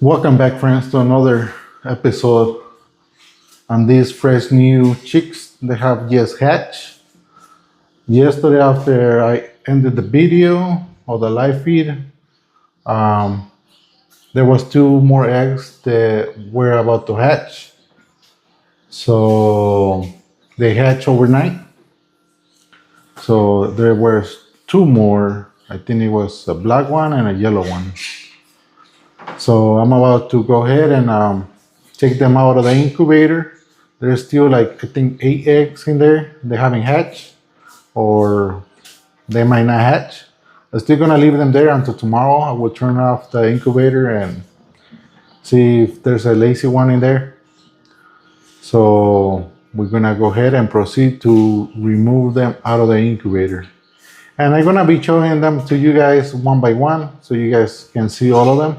Welcome back, friends, to another episode on these fresh new chicks they have just hatched. Yesterday, after I ended the video or the live feed, um, there was two more eggs that were about to hatch. So they hatched overnight. So there were two more. I think it was a black one and a yellow one. So I'm about to go ahead and take them out of the incubator. There's still like I think 8 eggs in there. They haven't hatched, or they might not hatch. I'm still gonna leave them there until tomorrow. I will turn off the incubator and see if there's a lazy one in there. So we're gonna go ahead and proceed to remove them out of the incubator. And I'm gonna be showing them to you guys one by one so you guys can see all of them.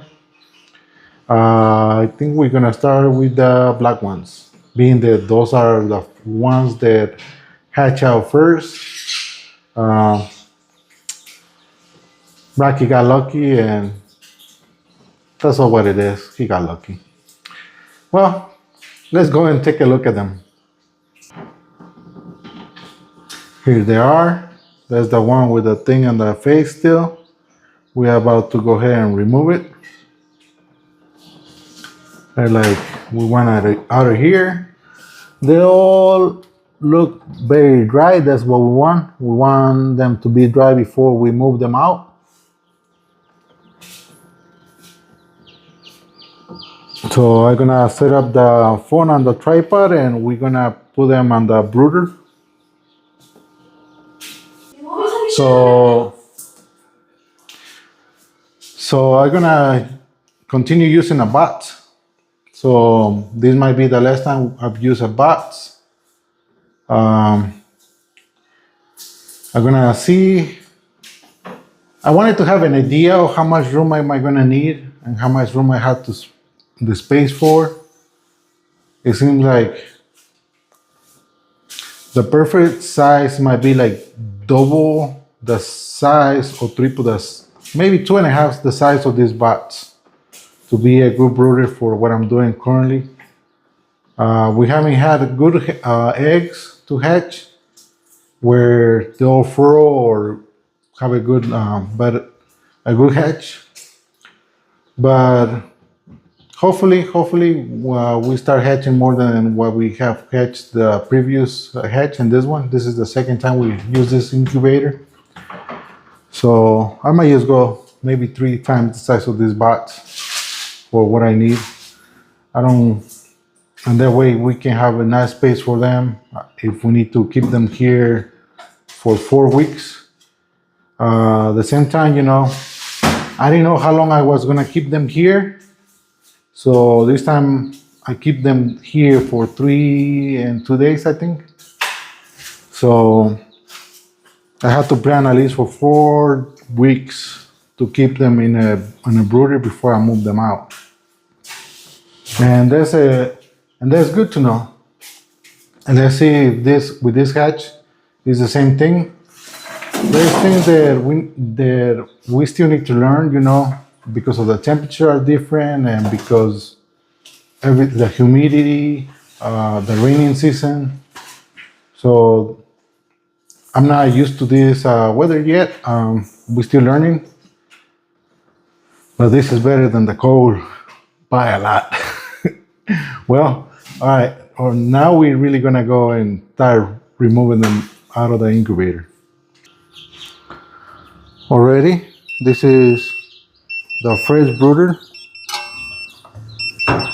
I think we're gonna start with the black ones, being that those are the ones that hatch out first. Rocky got lucky, and that's all what it is. He got lucky. Well, let's go and take a look at them. Here they are. That's the one with the thing on the face still. We're about to go ahead and remove it. They're like, we want it out of here. They all look very dry. That's what we want. We want them to be dry before we move them out. So I'm gonna set up the phone on the tripod and we're gonna put them on the brooder. So I'm gonna continue using a bot. So this might be the last time I've used a box. I'm gonna see. I wanted to have an idea of how much room am I gonna need and how much room I have to the space for. It seems like the perfect size might be like double the size or triple the, maybe 2.5 the size of this box to be a good brooder for what I'm doing currently. We haven't had good eggs to hatch where they'll furrow or have a good, a good hatch. But hopefully, we start hatching more than what we have hatched the previous hatch and this one. This is the second time we use this incubator. So I might just go maybe 3 times the size of this box for what I need. And that way we can have a nice space for them. If we need to keep them here for 4 weeks. The same time, I didn't know how long I was gonna keep them here. So this time I keep them here for 3 and 2 days, I think. So I have to plan at least for 4 weeks to keep them in a brooder before I move them out. And that's good to know. And let's see if this with this hatch is the same thing. There's things that we still need to learn, because of the temperature are different and because the humidity, the raining season. So I'm not used to this weather yet. We're still learning, but this is better than the cold by a lot. Well, all right. Now we're really gonna go and start removing them out of the incubator. Already, this is the fresh brooder.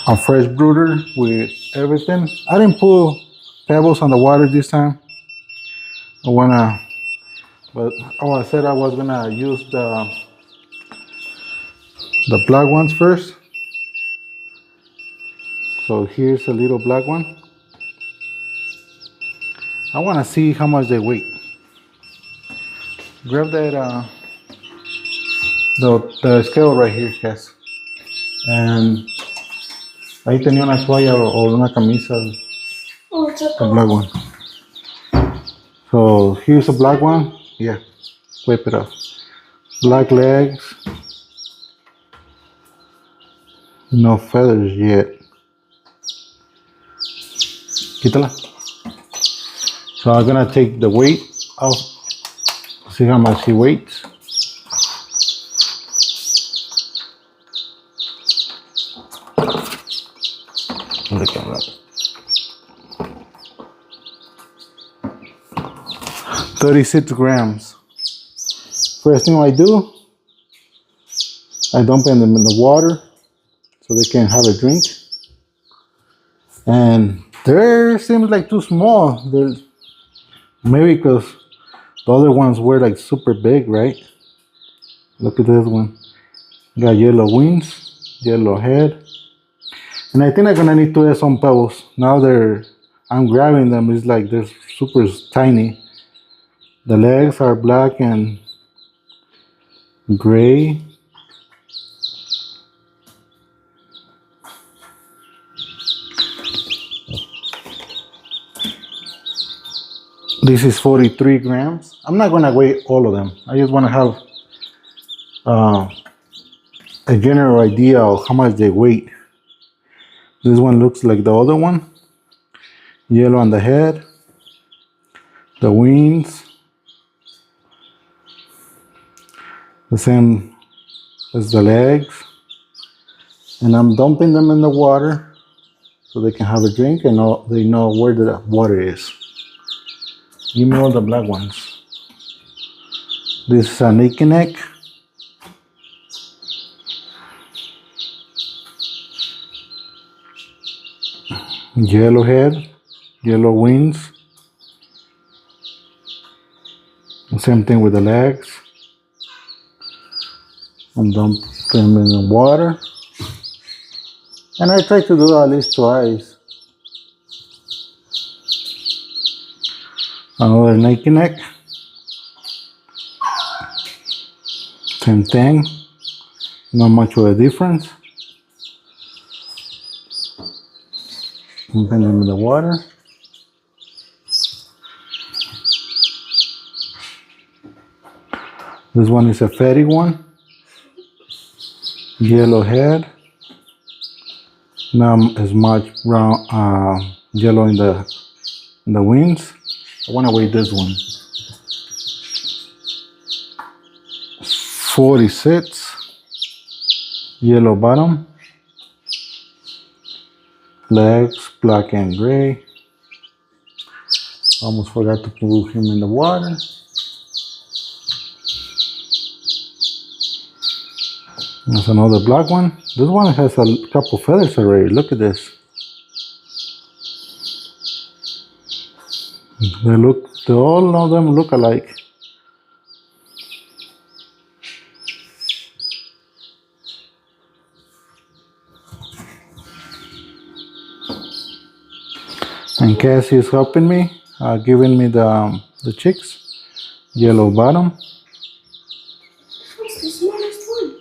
A fresh brooder with everything. I didn't put pebbles on the water this time. But I said I was gonna use the black ones first. So here's a little black one. I wanna see how much they weigh. Grab that, the scale right here, yes. And ahí tenía una toalla o una camisa. The black one. So here's a black one. Yeah, wipe it off. Black legs. No feathers yet. Quítala. So I'm gonna take the weight off. See how much he weighs. Look at that. 36 grams. First thing I do, I dump them in the water so they can have a drink. And they seems like too small. They're, maybe because the other ones were like super big, right? Look at this one. Got yellow wings, yellow head. And I think I'm gonna need to add some pebbles. Now I'm grabbing them, it's like they're super tiny. The legs are black and gray. This is 43 grams. I'm not gonna weigh all of them. I just wanna have a general idea of how much they weigh. This one looks like the other one. Yellow on the head, the wings, the same as the legs. And I'm dumping them in the water so they can have a drink and they know where the water is. Give me all the black ones. This is an achy neck. Yellow head, yellow wings. Same thing with the legs. And dump them in the water. And I try to do at least twice. Another Nike neck. Same thing. Not much of a difference. Dumping them in the water. This one is a fatty one. Yellow head. Not as much brown, yellow in the wings. I want to weigh this one. 46. Yellow bottom. Legs black and gray. Almost forgot to put him in the water. There's another black one. This one has a couple feathers already. Look at this. All of them look alike. And Cassie is helping me, giving me the chicks. Yellow bottom. What's the smallest one?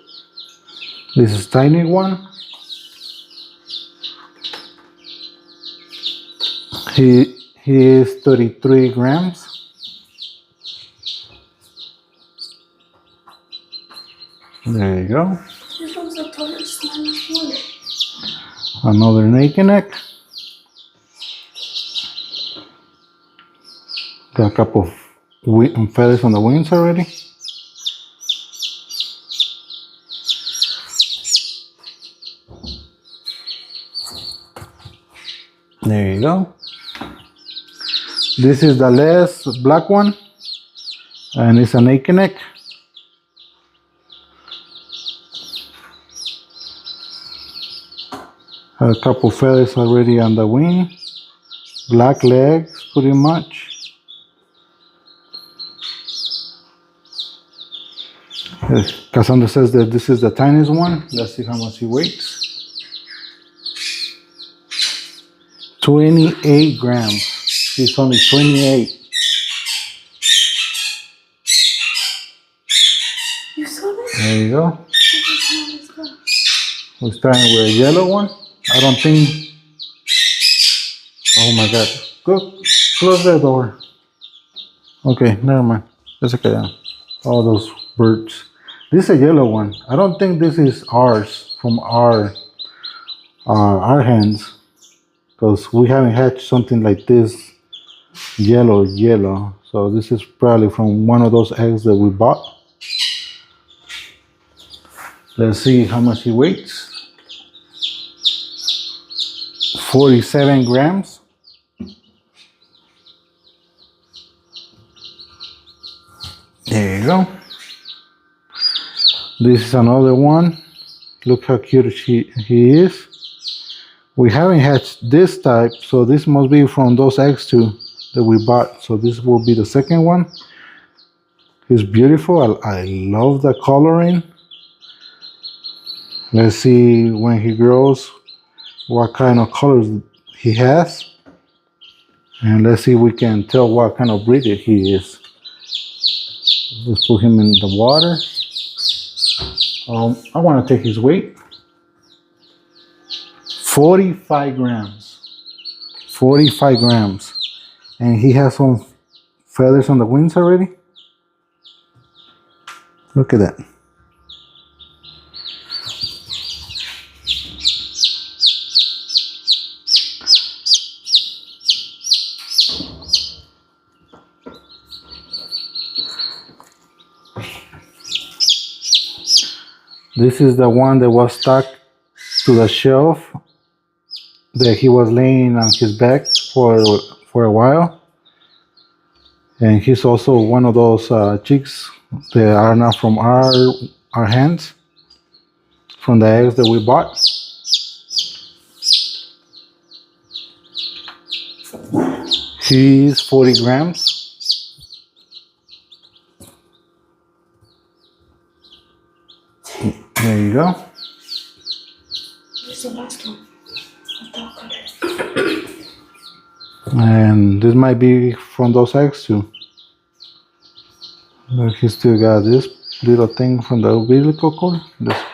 This is tiny one. He is 33 grams. There you go. This one's the tallest, smallest one. Another naked neck. Got a couple of feathers on the wings already. There you go. This is the last black one, and it's an achy neck. A couple feathers already on the wing. Black legs, pretty much. Cassandra says that this is the tiniest one. Let's see how much he weighs. 28 grams. He's only 28. You saw that? There you go. This is the smallest one. We're starting with a yellow one. I don't think. Oh my God. Go close the door. Okay, never mind. That's okay. All those birds. This is a yellow one. I don't think this is ours from our our hens, because we haven't hatched something like this yellow. So this is probably from one of those eggs that we bought. Let's see how much he weighs. 47 grams. There you go. This is another one. Look how cute he is. We haven't hatched this type, so this must be from those eggs too that we bought. So this will be the second one. He's beautiful. I love the coloring. Let's see when he grows what kind of colors he has. And let's see if we can tell what kind of breed he is. Let's put him in the water. I want to take his weight. 45 grams. 45 grams. And he has some feathers on the wings already. Look at that. This is the one that was stuck to the shelf that he was laying on his back for a while. And he's also one of those chicks that are not from our hands, from the eggs that we bought. He's 40 grams. There you go. Where's the last one? Of that color. And this might be from those eggs too. Look, he still got this little thing from the umbilical cord. Just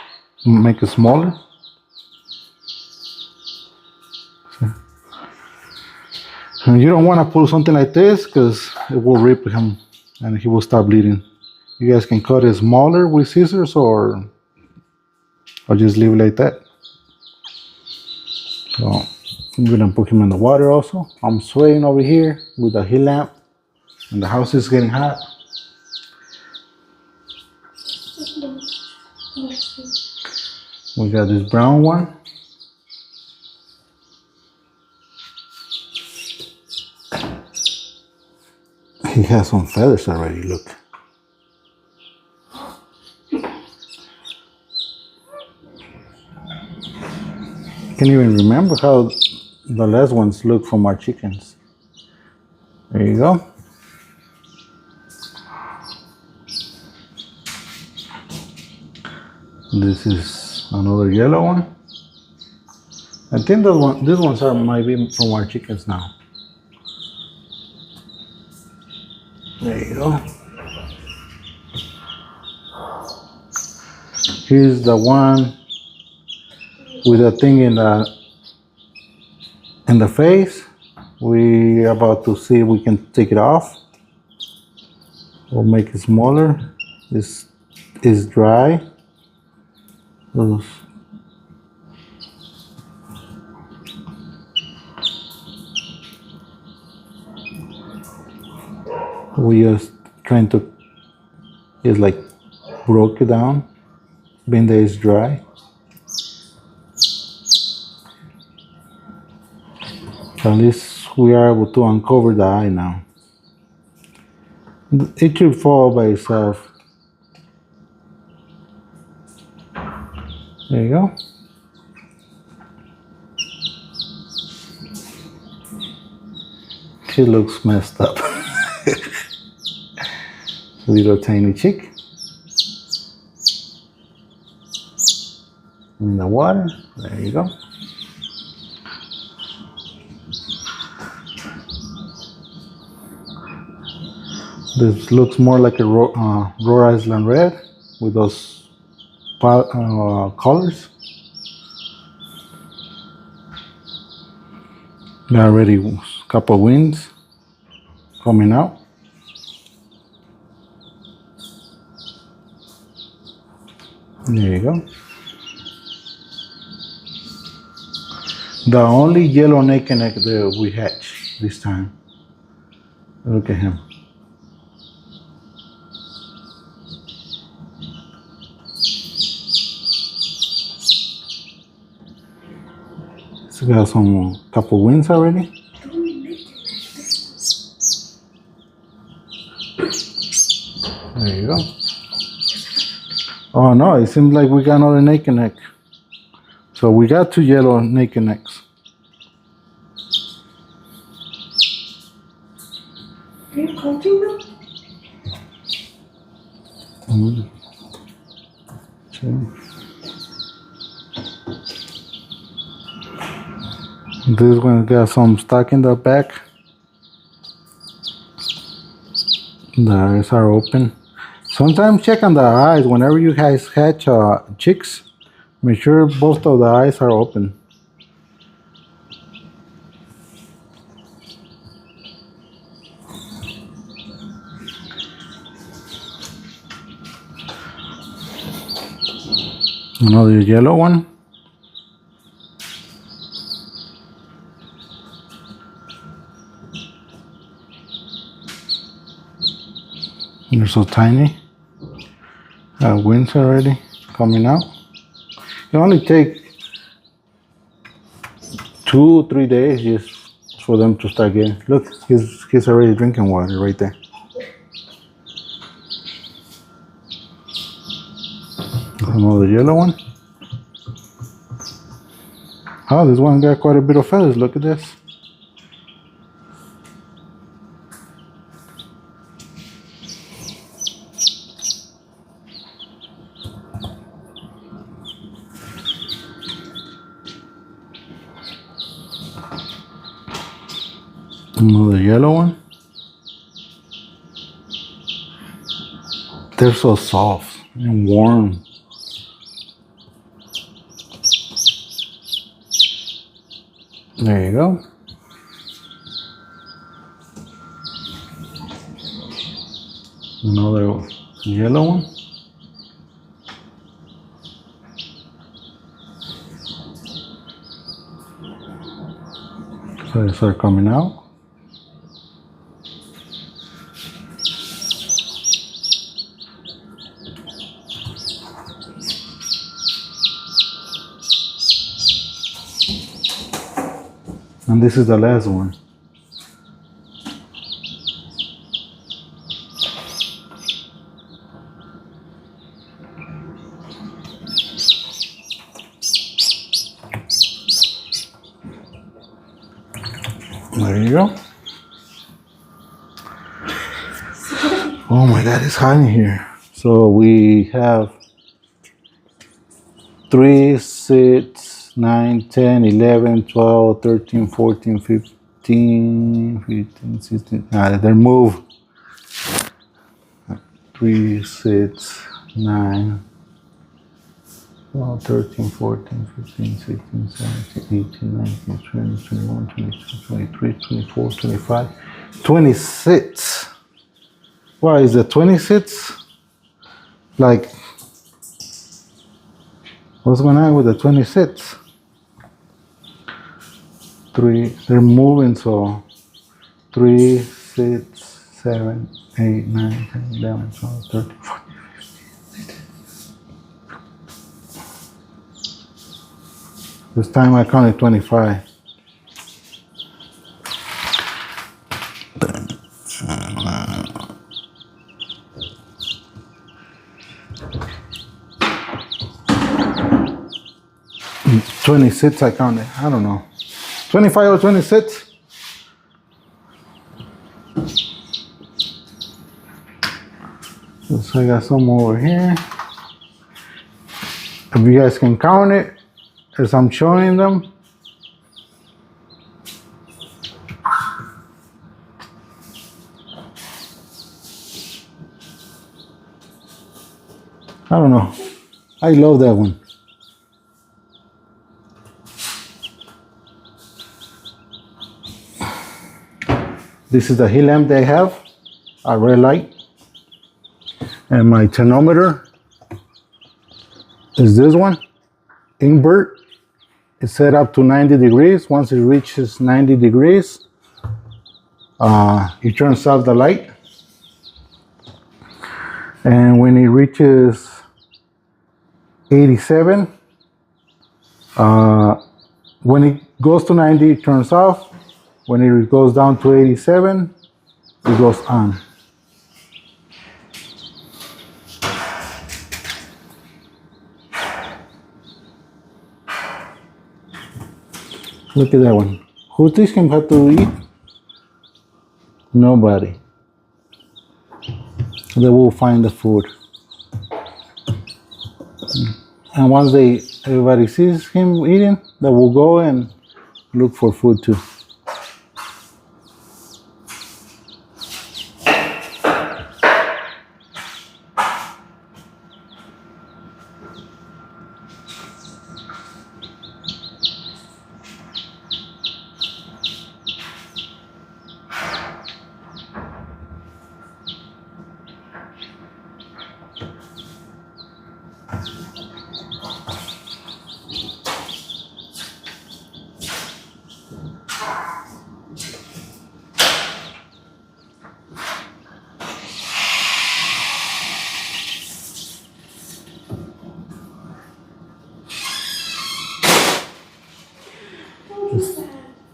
make it smaller. And you don't want to pull something like this because it will rip him and he will start bleeding. You guys can cut it smaller with scissors or just leave it like that. So I'm gonna put him in the water also. I'm sweating over here with the heat lamp and the house is getting hot. We got this brown one. He has some feathers already, look. I can't even remember how the last ones look from our chickens. There you go. This is another yellow one. I think these ones might be from our chickens now. There you go. Here's the one with a thing in the face. We're about to see if we can take it off. We'll make it smaller. This is dry. We just trying to just like broke it down, being that it's dry. So at least we are able to uncover the eye now. It should fall by itself. There you go. She looks messed up. Little tiny chick. In the water. There you go. This looks more like a Rhode Island red with those colors. There are already a couple wings coming out. There you go. The only yellow naked neck that we hatched this time. Look at him. He's got some couple wins already. There you go. Oh no, it seems like we got another naked neck. So we got 2 yellow naked necks. Are you counting them? This one got some stock in the back. The eyes are open. Sometimes check on the eyes whenever you guys hatch chicks. Make sure both of the eyes are open. Another yellow one. They're so tiny. Wings already coming out. It only take 2-3 days just for them to start getting. Look, he's already drinking water right there. Another yellow one. Oh, this one got quite a bit of feathers. Look at this. Another yellow one. They're so soft and warm. There you go. Another yellow one. So they start coming out. And this is the last one. There you go. Oh my God, it's hot in here. So we have 3, 6, 9, 10, 11, 12, 13, 14, 15, 16. They're moved. 3, 6, 9, 12, 13, 14, 15, 16, 17, 18, 19, 20, 21, 22, 23, 24, 25, 26. Why is it 26? Like, what's going on with the 26? 3, they're moving, so 3, 6, 7, 8, 9, 10, 11, 12, 13, 14, 15. This time I counted 25. Mm, 26 I counted. I don't know. 25 or 26? So I got some over here. If you guys can count it as I'm showing them. I don't know. I love that one. This is the heat lamp they have, a red light. And my thermometer is this one, invert. It's set up to 90 degrees. Once it reaches 90 degrees, it turns off the light. And when it reaches 87, when it goes to 90, it turns off. When it goes down to 87, it goes on. Look at that one. Who teach him how to eat? Nobody. They will find the food. And once everybody sees him eating, they will go and look for food too.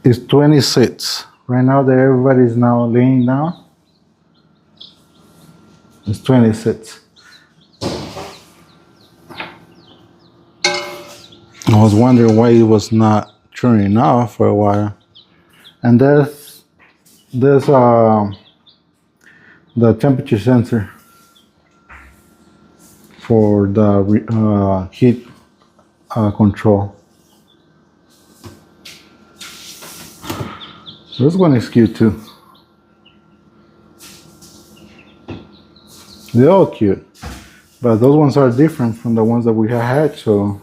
It's 26. Right now that everybody's now laying down, it's 26. I was wondering why it was not turning off for a while. And there's the temperature sensor for the heat control. This one is cute too. They're all cute, but those ones are different from the ones that we have had. So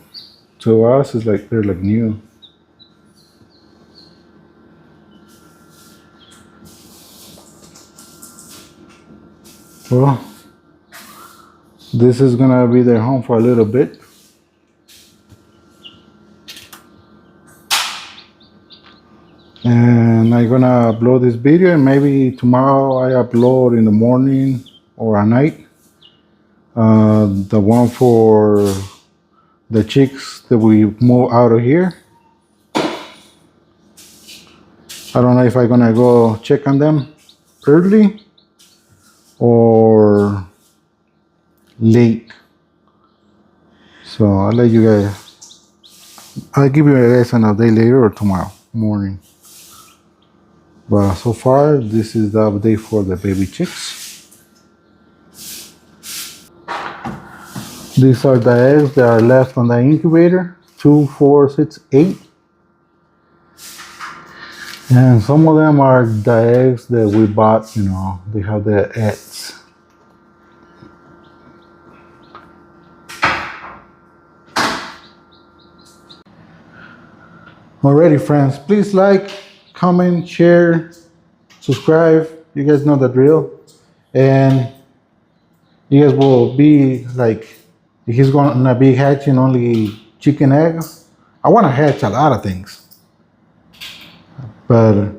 to us, it's like they're like new. Well, this is gonna be their home for a little bit. And I'm gonna upload this video, and maybe tomorrow I upload in the morning or at night the one for the chicks that we move out of here. I don't know if I'm gonna go check on them early or late. So I'll let you guys, I'll give you guys an update later or tomorrow morning. But so far, this is the update for the baby chicks. These are the eggs that are left on the incubator. 2, 4, 6, 8. And some of them are the eggs that we bought, you know, they have the eggs. Alrighty, friends, please like, comment, share, subscribe. You guys know the drill. And you guys will be like, if he's gonna be hatching only chicken eggs, I wanna hatch a lot of things. But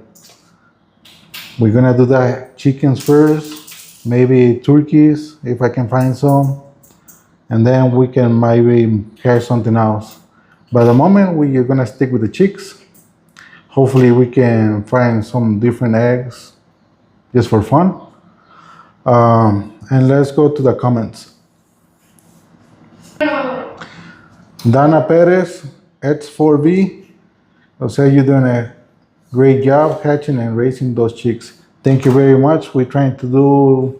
we're gonna do the chickens first, maybe turkeys if I can find some, and then we can maybe hatch something else. But at the moment we're gonna stick with the chicks. Hopefully we can find some different eggs just for fun. And let's go to the comments. Dana Perez, X4B, I'll say you're doing a great job hatching and raising those chicks. Thank you very much. We're trying to do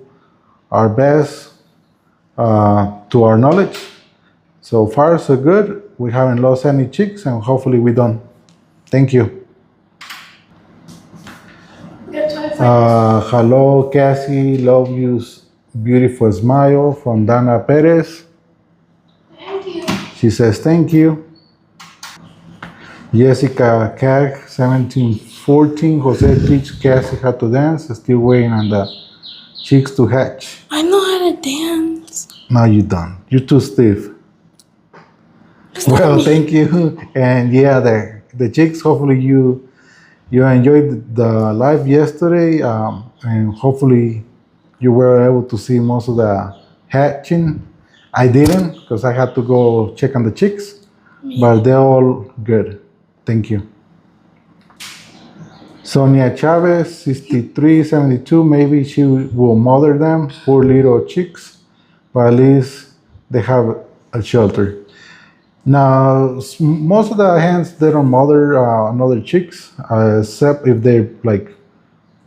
our best to our knowledge. So far, so good. We haven't lost any chicks, and hopefully we don't. Thank you. Hello, Cassie. Love you. Beautiful smile from Dana Perez. Thank you. She says thank you. Jessica Cag, 1714. Jose teach Cassie how to dance. Still waiting on the chicks to hatch. I know how to dance. No, you don't. You're too stiff. Well, thank you. And yeah, the chicks. Hopefully you enjoyed the live yesterday, and hopefully you were able to see most of the hatching. I didn't because I had to go check on the chicks, but they're all good. Thank you. Sonia Chavez, 6372. Maybe she will mother them, poor little chicks, but at least they have a shelter. Now, most of the hens they don't mother another chicks, except if they like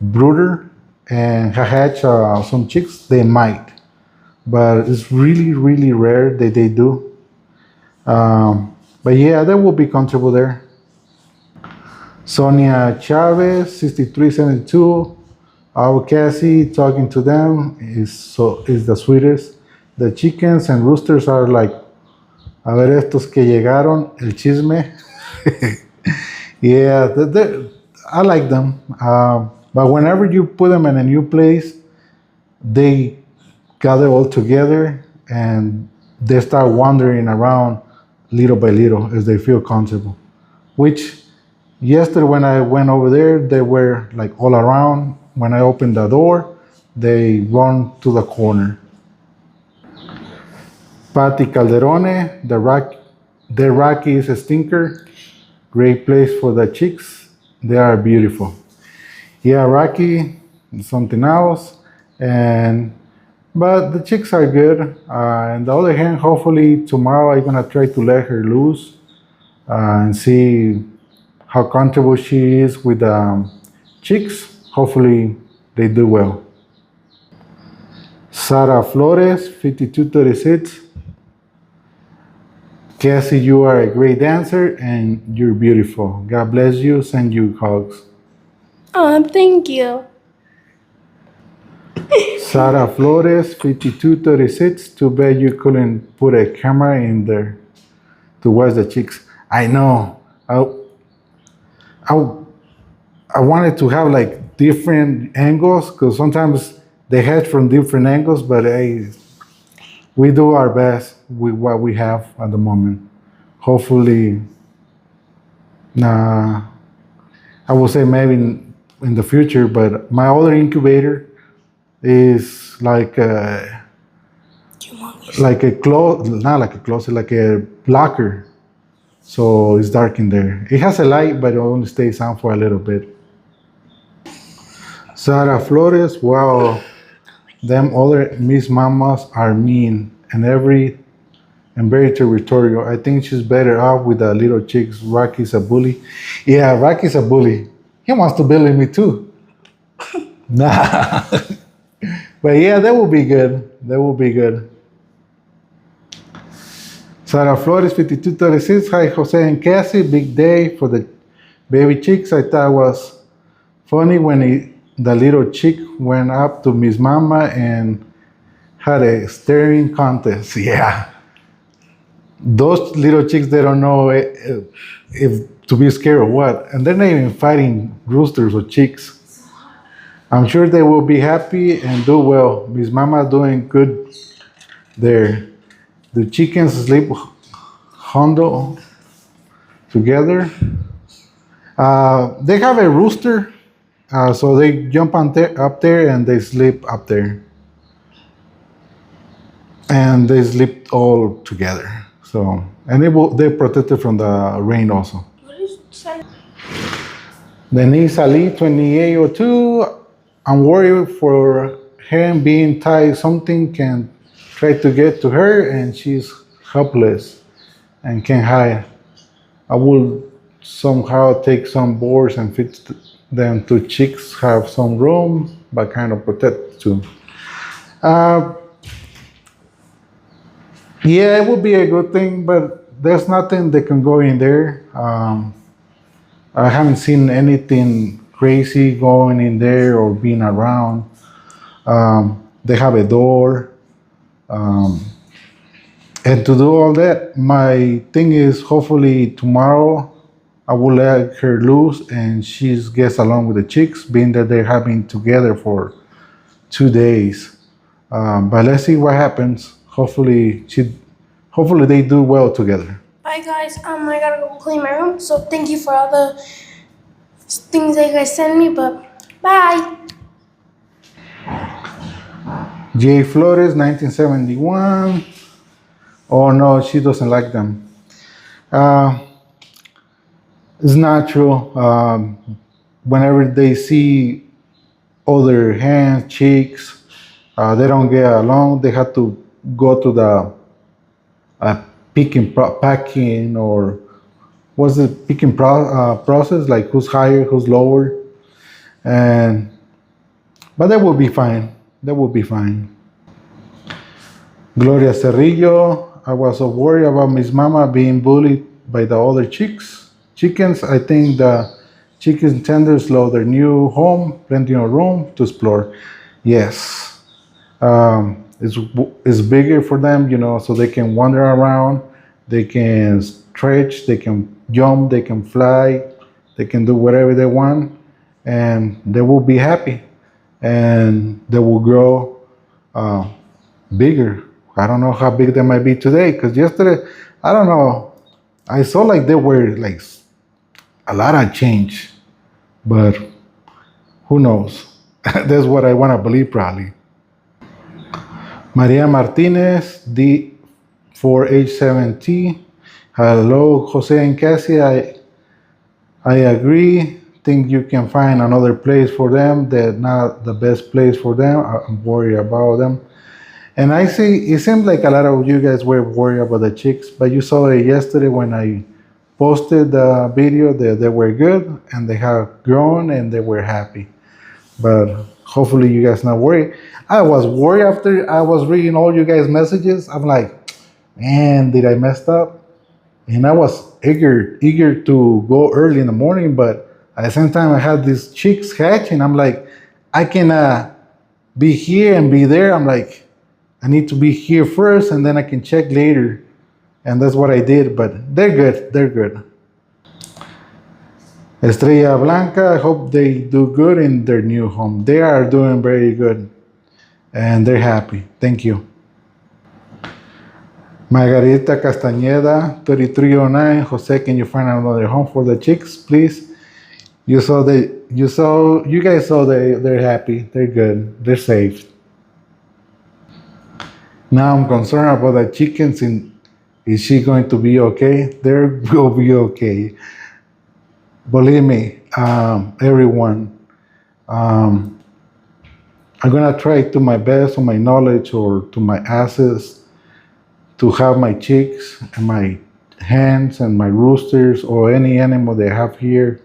brooder and hatch some chicks. They might, but it's really rare that they do. But yeah, they will be comfortable there. Sonia Chavez, 6372. Our Cassie talking to them is the sweetest. The chickens and roosters are like, a ver estos que llegaron, el chisme. Yeah, I like them. But whenever you put them in a new place, they gather all together and they start wandering around little by little as they feel comfortable. Which yesterday when I went over there, they were like all around. When I opened the door, they run to the corner. Patty Calderone, the Rocky is a stinker. Great place for the chicks. They are beautiful. Yeah, Rocky is something else. But the chicks are good. On the other hand, hopefully tomorrow I'm gonna try to let her loose and see how comfortable she is with the chicks. Hopefully they do well. Sara Flores, 5236. Cassie, you are a great dancer and you're beautiful. God bless you. Send you hugs. Oh, thank you. Sara Flores, 5236. Too bad you couldn't put a camera in there to watch the chicks. I know. I wanted to have like different angles because sometimes they hatch from different angles, but hey, we do our best with what we have at the moment. Hopefully, I will say maybe in the future, but my other incubator is like a closet, not like a closet, like a locker. So it's dark in there. It has a light, but it only stays on for a little bit. Sara Flores, wow, them other Miss Mamas are mean and very territorial. I think she's better off with the little chicks. Rocky's a bully. Yeah, Rocky's a bully. He wants to bully me too. Nah. But yeah, that will be good. That will be good. Sara Flores, 5236. Hi, Jose and Cassie. Big day for the baby chicks. I thought it was funny when the little chick went up to Miss Mama and had a staring contest. Yeah. Those little chicks, they don't know if to be scared or what. And they're not even fighting roosters or chicks. I'm sure they will be happy and do well. Miss Mama doing good there. The chickens sleep huddled together. They have a rooster, so they jump up there and they sleep up there. And they sleep all together. So, and they're protected from the rain also. Denise Ali, 2802. I'm worried for her being tied. Something can try to get to her and she's helpless and can't hide. I will somehow take some boards and fit them to chicks, have some room, but kind of protect too. Yeah, it would be a good thing, but there's nothing that can go in there. I haven't seen anything crazy going in there or being around. They have a door. And to do all that, my thing is hopefully tomorrow I will let her loose and she gets along with the chicks, being that they're having together for 2 days. But let's see what happens. Hopefully they do well together. Bye, guys. I gotta go clean my room. So thank you for all the things that you guys send me. But bye. J. Flores, 1971. Oh no, she doesn't like them. Uh, it's natural. Whenever they see other hands, cheeks, they don't get along. They have to go to the packing, or what's the picking process? Like who's higher, who's lower, and but that will be fine. That will be fine. Gloria Cerrillo, I was so worried about Miss Mama being bullied by the other chickens. I think the chicken tenders love their new home, plenty of room to explore. Yes, it's bigger for them, so they can wander around, they can stretch, they can jump, they can fly, they can do whatever they want, and they will be happy, and they will grow uh, bigger. I don't know how big they might be today, because yesterday, I don't know, I saw like they were like a lot of change, but who knows? That's what I want to believe, probably. Maria Martinez, D4H7T. Hello, Jose and Cassie. I agree. Think you can find another place for them. That's not the best place for them. I'm worried about them. And I see it seems like a lot of you guys were worried about the chicks, but you saw it yesterday when I posted the video that they were good and they have grown and they were happy. But hopefully you guys not worried. I was worried after I was reading all you guys' messages. I'm like, man, did I messed up? And I was eager to go early in the morning, but at the same time I had these chicks hatching. I'm like, I can be here and be there. I'm like, I need to be here first and then I can check later. And that's what I did, but they're good. They're good. Estrella Blanca, I hope they do good in their new home. They are doing very good and they're happy. Thank you. Margarita Castañeda, 3309. Jose, can you find another home for the chicks, please? You guys saw they're happy. They're good. They're safe. Now I'm concerned about the chickens. Is she going to be okay? They will be okay. Believe me, everyone. Um, I'm gonna try to my best, on my knowledge or to my assets, to have my chicks and my hens and my roosters or any animal they have here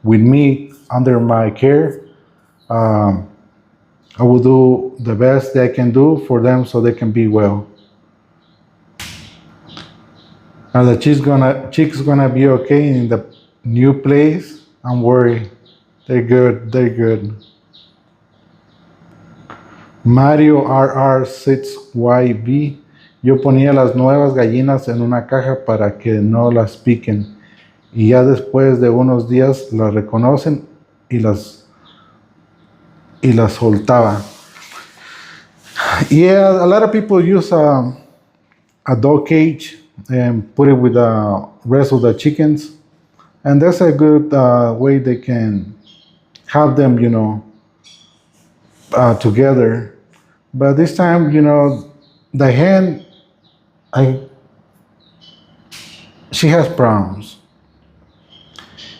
with me under my care. Um, I will do the best that I can do for them so they can be well. And the chicks gonna be okay in the new place. I'm worried. They're good. They're good. Mario RR6YB. Yo ponía las nuevas gallinas en una caja para que no las piquen. Y ya después de unos días las reconocen y las soltaba. Yeah, a lot of people use a dog cage and put it with the rest of the chickens. And that's a good way they can have them, together. But this time, the hen, I she has problems.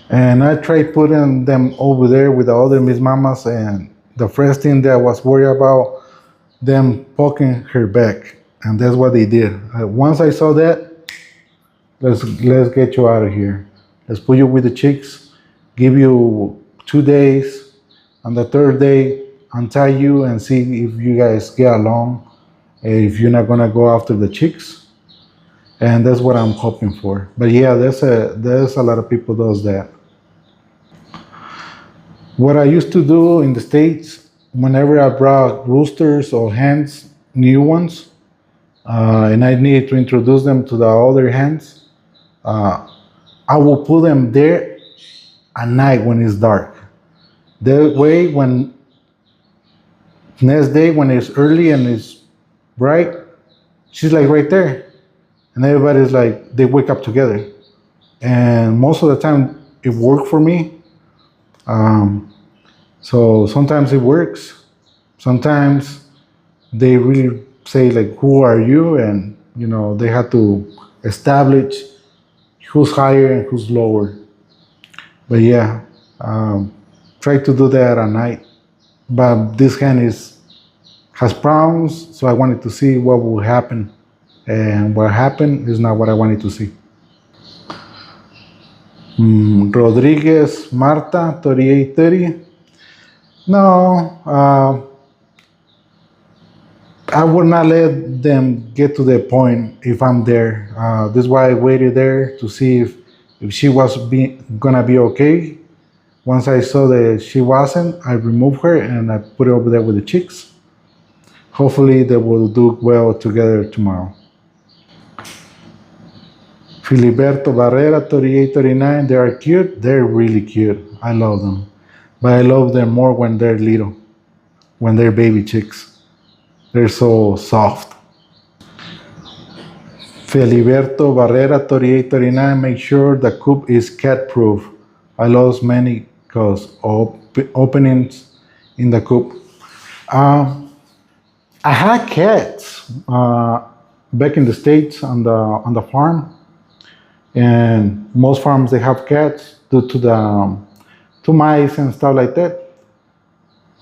And I tried putting them over there with the other Miss Mamas, and the first thing that I was worried about them poking her back, and that's what they did. Once I saw that, let's get you out of here. Let's put you with the chicks, give you 2 days. On the third day, untie you and see if you guys get along, if you're not gonna go after the chicks. And that's what I'm hoping for. But yeah, there's a lot of people does that. What I used to do in the States, whenever I brought roosters or hens, new ones, and I needed to introduce them to the other hens, uh, I will put them there at night when it's dark. That way, when next day when it's early and it's bright, she's like right there. and everybody's like, they wake up together. And most of the time, it worked for me. So sometimes it works. Sometimes they really say like, "Who are you?" And they have to establish who's higher and who's lower. But yeah, try to do that at night. But this hand has problems, so I wanted to see what will happen. And what happened is not what I wanted to see. Rodriguez Marta 3830. No, I would not let them get to the point if I'm there. This is why I waited there to see if she was gonna be okay. Once I saw that she wasn't, I removed her and I put her over there with the chicks. Hopefully they will do well together tomorrow. Filiberto Barrera 3839. They are cute. They're really cute. I love them. But I love them more when they're little, when they're baby chicks. They're so soft. Filiberto Barrera 3839. Make sure the coop is cat proof. I lost many because openings in the coop. I had cats back in the States on the farm. And most farms they have cats due to mice and stuff like that.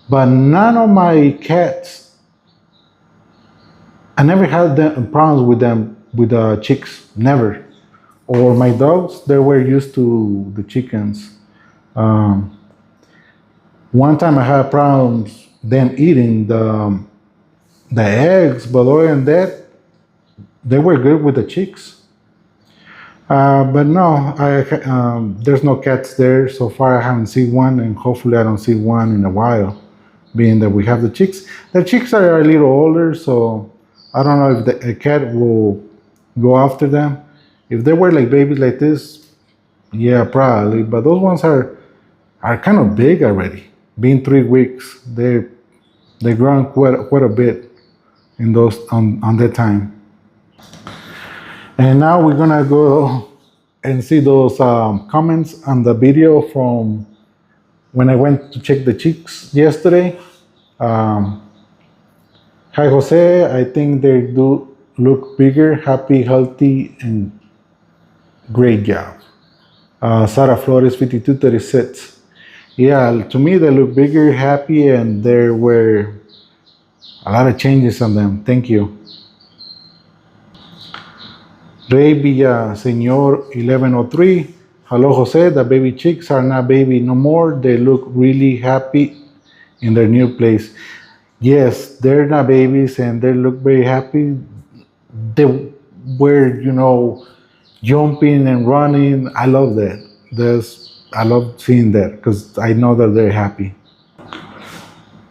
But none of my cats, I never had problems with them with the chicks, never. Or my dogs, they were used to the chickens. One time I had problems them eating the eggs, but other than that, they were good with the chicks. But no, there's no cats there so far. I haven't seen one, and hopefully I don't see one in a while. Being that we have the chicks, the chicks are a little older, so I don't know if a cat will go after them. If they were like babies like this, yeah, probably. But those ones are kind of big already. Being 3 weeks, they grown quite a bit in those on that time. And now we're gonna go and see those comments on the video from when I went to check the chicks yesterday. Hi Jose, I think they do look bigger, happy, healthy, and great job. Sara Flores 5236. Yeah, to me they look bigger, happy, and there were a lot of changes on them. Thank you. Rey Señor 1103. Hello, Jose. The baby chicks are not baby no more. They look really happy in their new place. Yes, they're not babies and they look very happy. They were, jumping and running. I love that. I love seeing that because I know that they're happy.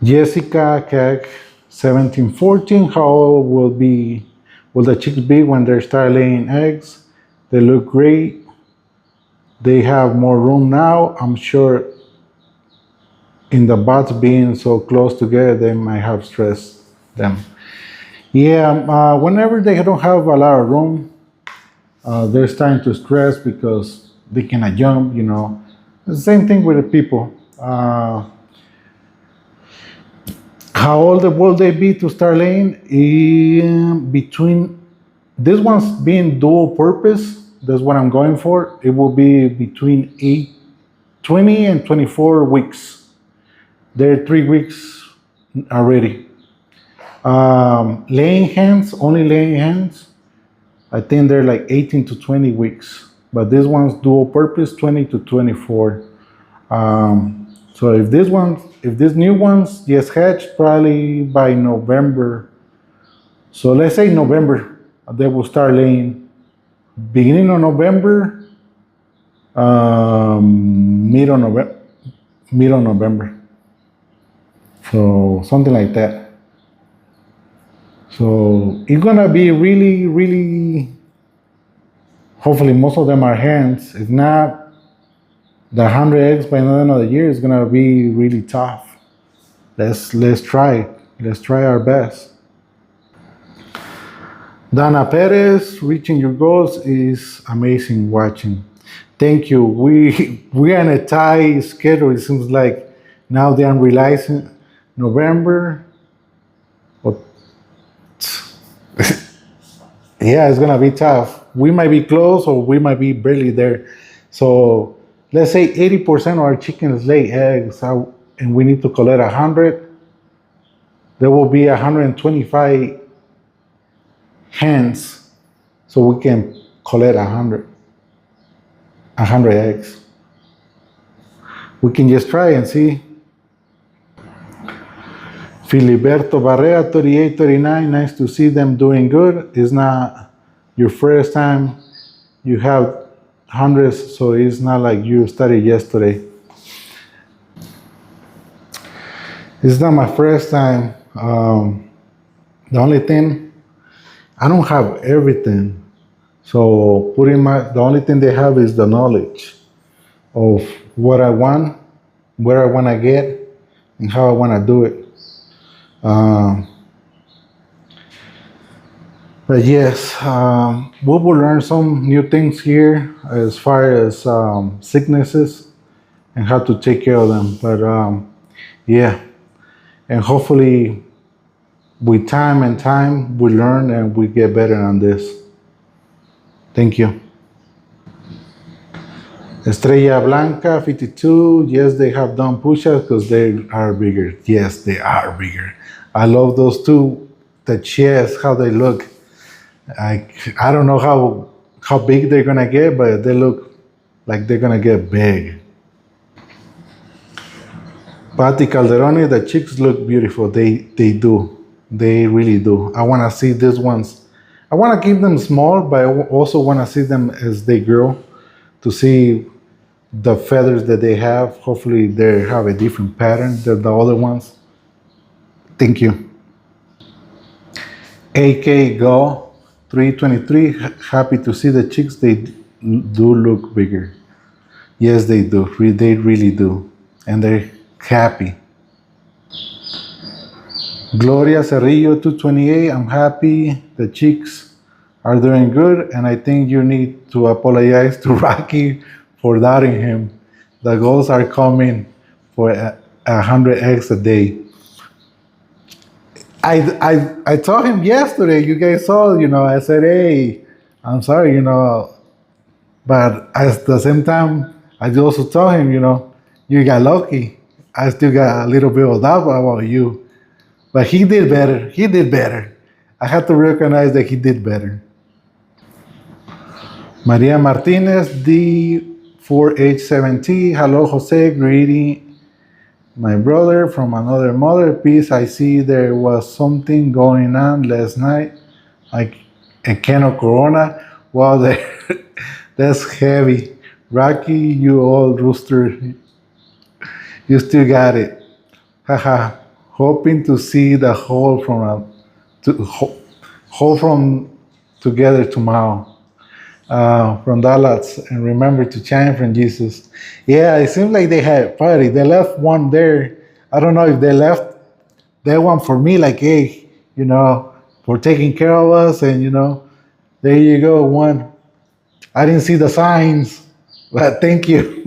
Jessica Kek 1714. How old will the chicks be when they start laying eggs? They look great. They have more room now. I'm sure in the butts being so close together, they might have stressed them. Yeah, whenever they don't have a lot of room, they're starting to stress because they cannot jump, The same thing with the people. How old will they be to start laying? Between this one's being dual purpose, that's what I'm going for. It will be between 20 and 24 weeks. They're 3 weeks already. Laying hens, only laying hens, I think they're like 18 to 20 weeks. But this one's dual purpose, 20 to 24. So if these new ones just hatch probably by November. So let's say November, they will start laying. Beginning of November, middle of November. So something like that. So it's gonna be really, really. Hopefully, most of them are hens. If not, the 100 eggs by the end of the year is gonna be really tough. Let's try. Let's try our best. Dana Perez, reaching your goals is amazing watching. Thank you. We are on a tight schedule. It seems like now they are realizing November. But yeah, it's gonna be tough. We might be close or we might be barely there. So let's say 80% of our chickens lay eggs, and we need to collect 100. There will be 125 hens, so we can collect 100 eggs. We can just try and see. Filiberto Barrera, 38, 39. Nice to see them doing good. It's not your first time you have hundreds, so it's not like you started yesterday. It's not my first time. The only thing, I don't have everything. So the only thing they have is the knowledge of what I want, where I want to get, and how I want to do it. But yes, we will learn some new things here as far as sicknesses and how to take care of them. But yeah, and hopefully with time and time, we learn and we get better on this. Thank you. Estrella Blanca, 52. Yes, they have done push-ups because they are bigger. Yes, they are bigger. I love those two. The chest, how they look. I don't know how big they're gonna get, but they look like they're gonna get big. Patti Calderone, the chicks look beautiful. They do. They really do. I wanna see these ones. I wanna keep them small, but I also wanna see them as they grow to see the feathers that they have. Hopefully they have a different pattern than the other ones. Thank you. AK Go 323. Happy to see the chicks. They do look bigger. Yes, they do. They really do. And they're happy. Gloria Cerrillo 228. I'm happy the chicks are doing good, and I think you need to apologize to Rocky for doubting him. The goals are coming for 100 eggs a day. I told him yesterday, you guys saw, I said, hey, I'm sorry, but at the same time, I also told him, you got lucky. I still got a little bit of doubt about you. But he did better. He did better. I have to recognize that he did better. Maria Martinez, D4H7T. Hello, Jose. Greeting my brother from another mother. Peace. I see there was something going on last night. Like a can of Corona. Wow, that's heavy. Rocky, you old rooster. You still got it. Haha. Hoping to see the whole from together tomorrow. From Dallas, and remember to chant from Jesus. Yeah, it seems like they had a party. They left one there. I don't know if they left that one for me, like, hey, for taking care of us, and there you go, one. I didn't see the signs, but thank you.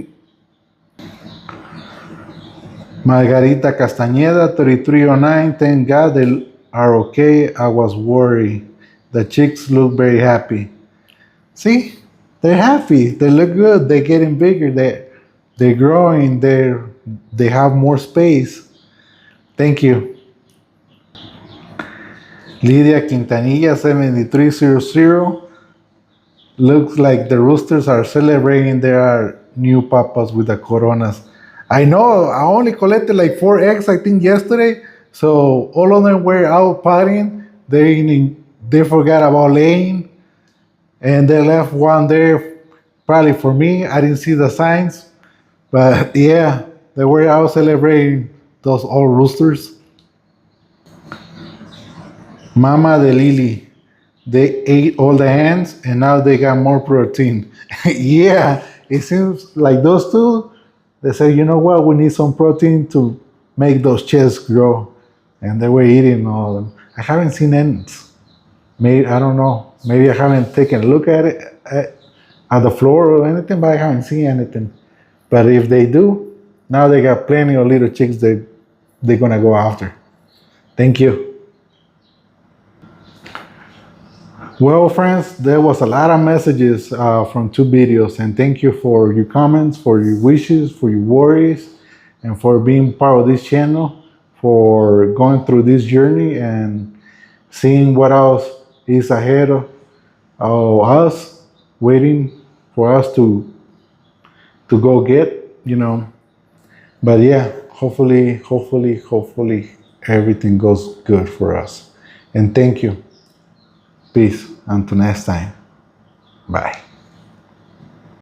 Margarita Castañeda, 3309. Thank God they are okay. I was worried. The chicks look very happy. See, they're happy. They look good. They're getting bigger. They're growing. They have more space. Thank you. Lydia Quintanilla 7300. Looks like the roosters are celebrating their new papas with the coronas. I know. I only collected like 4 eggs, I think, yesterday. So all of them were out partying. They forgot about laying. And they left one there, probably for me. I didn't see the signs, but yeah, they were out celebrating those old roosters. Mama de Lily, they ate all the hens and now they got more protein. Yeah, it seems like those two, they said, you know what, we need some protein to make those chests grow. And they were eating all of them. I haven't seen hens. Maybe, I don't know. Maybe I haven't taken a look at it at the floor or anything, but I haven't seen anything. But if they do, now they got plenty of little chicks that they're gonna go after. Thank you. Well, friends, there was a lot of messages from 2 videos, and thank you for your comments, for your wishes, for your worries, and for being part of this channel, for going through this journey and seeing what else is ahead of us, waiting for us to go get. But yeah, hopefully everything goes good for us. And thank you. Peace. Until next time. Bye.